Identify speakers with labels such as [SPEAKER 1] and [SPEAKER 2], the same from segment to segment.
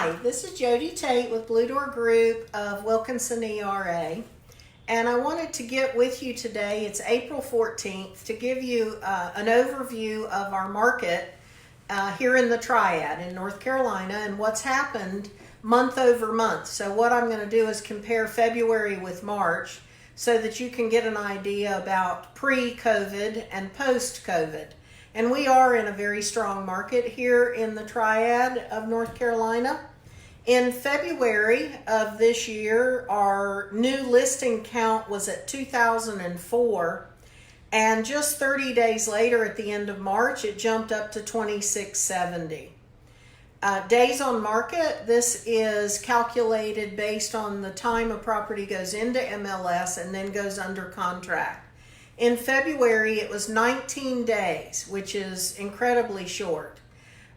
[SPEAKER 1] Hi, this is Jodi Tate with Blue Door Group of Wilkinson ERA, and I wanted to get with you today. It's April 14th to give you an overview of our market here in the Triad in North Carolina and what's happened month over month. So what I'm going to do is compare February with March so that you can get an idea about pre-COVID and post-COVID. And we are in a very strong market here in the Triad of North Carolina. In February of this year, our new listing count was at 2,004, and just 30 days later at the end of March, it jumped up to 2,670. Days on market, this is calculated based on the time a property goes into MLS and then goes under contract. In February, it was 19 days, which is incredibly short.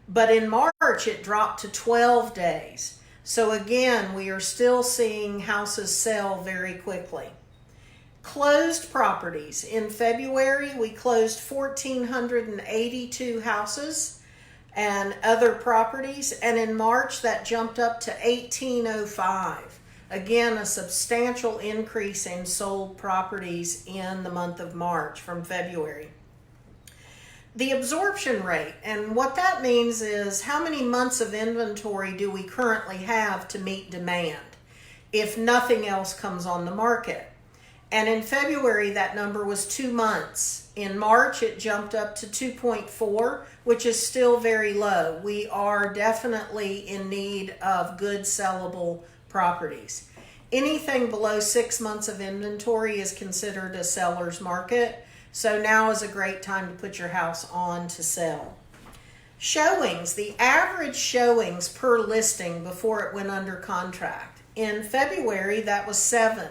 [SPEAKER 1] But in March, it dropped to 12 days. So again, we are still seeing houses sell very quickly. Closed properties. In February, we closed 1,482 houses and other properties. And in March, that jumped up to 1,805. Again, a substantial increase in sold properties in the month of March from February. The absorption rate, and what that means is how many months of inventory do we currently have to meet demand if nothing else comes on the market. And in February, that number was 2 months. In March, it jumped up to 2.4, which is still very low. We are definitely in need of good sellable properties. Anything below 6 months of inventory is considered a seller's market. So now is a great time to put your house on to sell. Showings, the average showings per listing before it went under contract. In February, that was 7.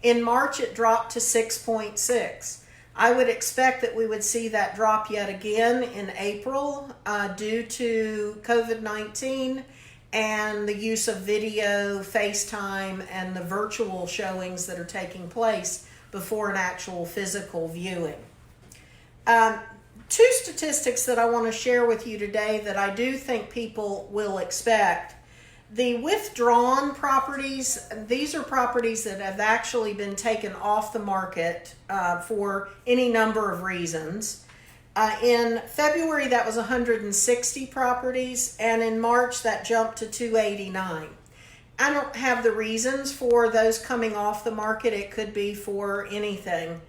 [SPEAKER 1] In March, it dropped to 6.6. I would expect that we would see that drop yet again in April due to COVID-19 and the use of video, FaceTime, and the virtual showings that are taking place before an actual physical viewing. Two statistics that I want to share with you today that I do think people will expect. The withdrawn properties, these are properties that have actually been taken off the market for any number of reasons. In February, that was 160 properties, and in March, that jumped to 289. I don't have the reasons for those coming off the market. It could be for anything.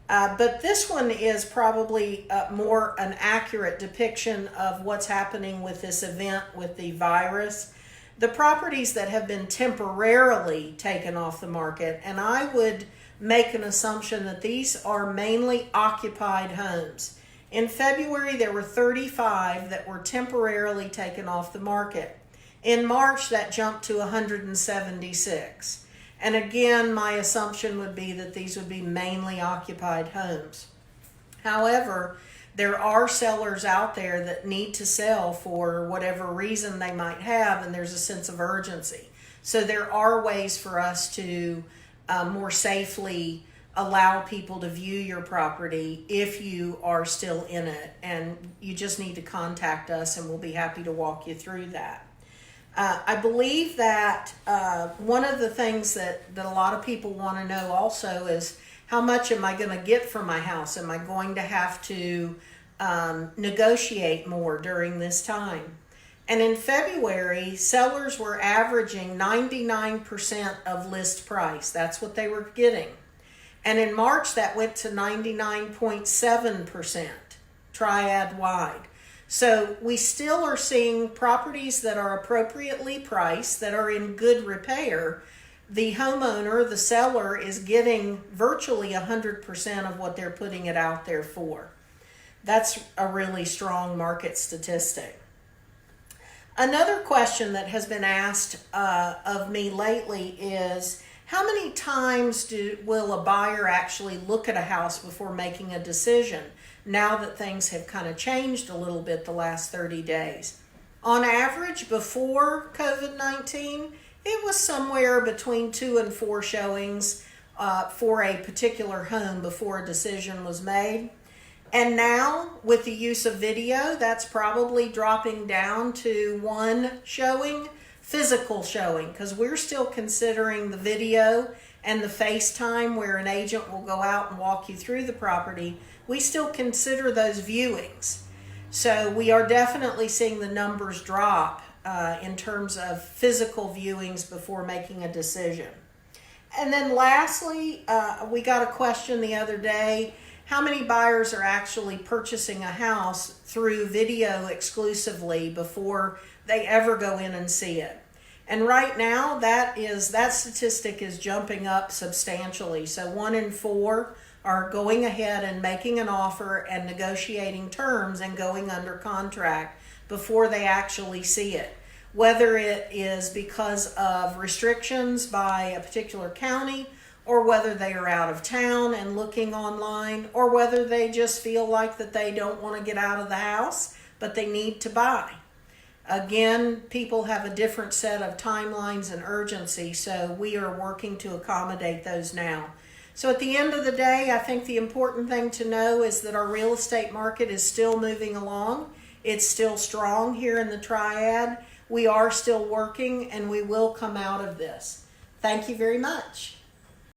[SPEAKER 1] But this one is probably more an accurate depiction of what's happening with this event with the virus. The properties that have been temporarily taken off the market, and I would make an assumption that these are mainly occupied homes. In February, there were 35 that were temporarily taken off the market. In March, that jumped to 176. And again, my assumption would be that these would be mainly occupied homes. However, there are sellers out there that need to sell for whatever reason they might have, and there's a sense of urgency. So there are ways for us to more safely allow people to view your property if you are still in it. And you just need to contact us and we'll be happy to walk you through that. I believe that one of the things that a lot of people want to know also is how much am I going to get for my house? Am I going to have to negotiate more during this time? And in February, sellers were averaging 99% of list price. That's what they were getting. And in March, that went to 99.7%, Triad-wide. So we still are seeing properties that are appropriately priced, that are in good repair. The homeowner, the seller, is getting virtually 100% of what they're putting it out there for. That's a really strong market statistic. Another question that has been asked of me lately is, how many times will a buyer actually look at a house before making a decision now that things have kind of changed a little bit the last 30 days? On average, before COVID-19, it was somewhere between 2 and 4 showings for a particular home before a decision was made. And now, with the use of video, that's probably dropping down to 1 showing physical showing, because we're still considering the video and the FaceTime where an agent will go out and walk you through the property. We still consider those viewings. So we are definitely seeing the numbers drop in terms of physical viewings before making a decision. And then lastly, we got a question the other day, how many buyers are actually purchasing a house through video exclusively before they ever go in and see it? And right now, that statistic is jumping up substantially. So 1 in 4 are going ahead and making an offer and negotiating terms and going under contract before they actually see it. Whether it is because of restrictions by a particular county, or whether they are out of town and looking online, or whether they just feel like that they don't want to get out of the house, but they need to buy. Again, people have a different set of timelines and urgency, so we are working to accommodate those now. So at the end of the day, I think the important thing to know is that our real estate market is still moving along. It's still strong here in the Triad. We are still working, and we will come out of this. Thank you very much.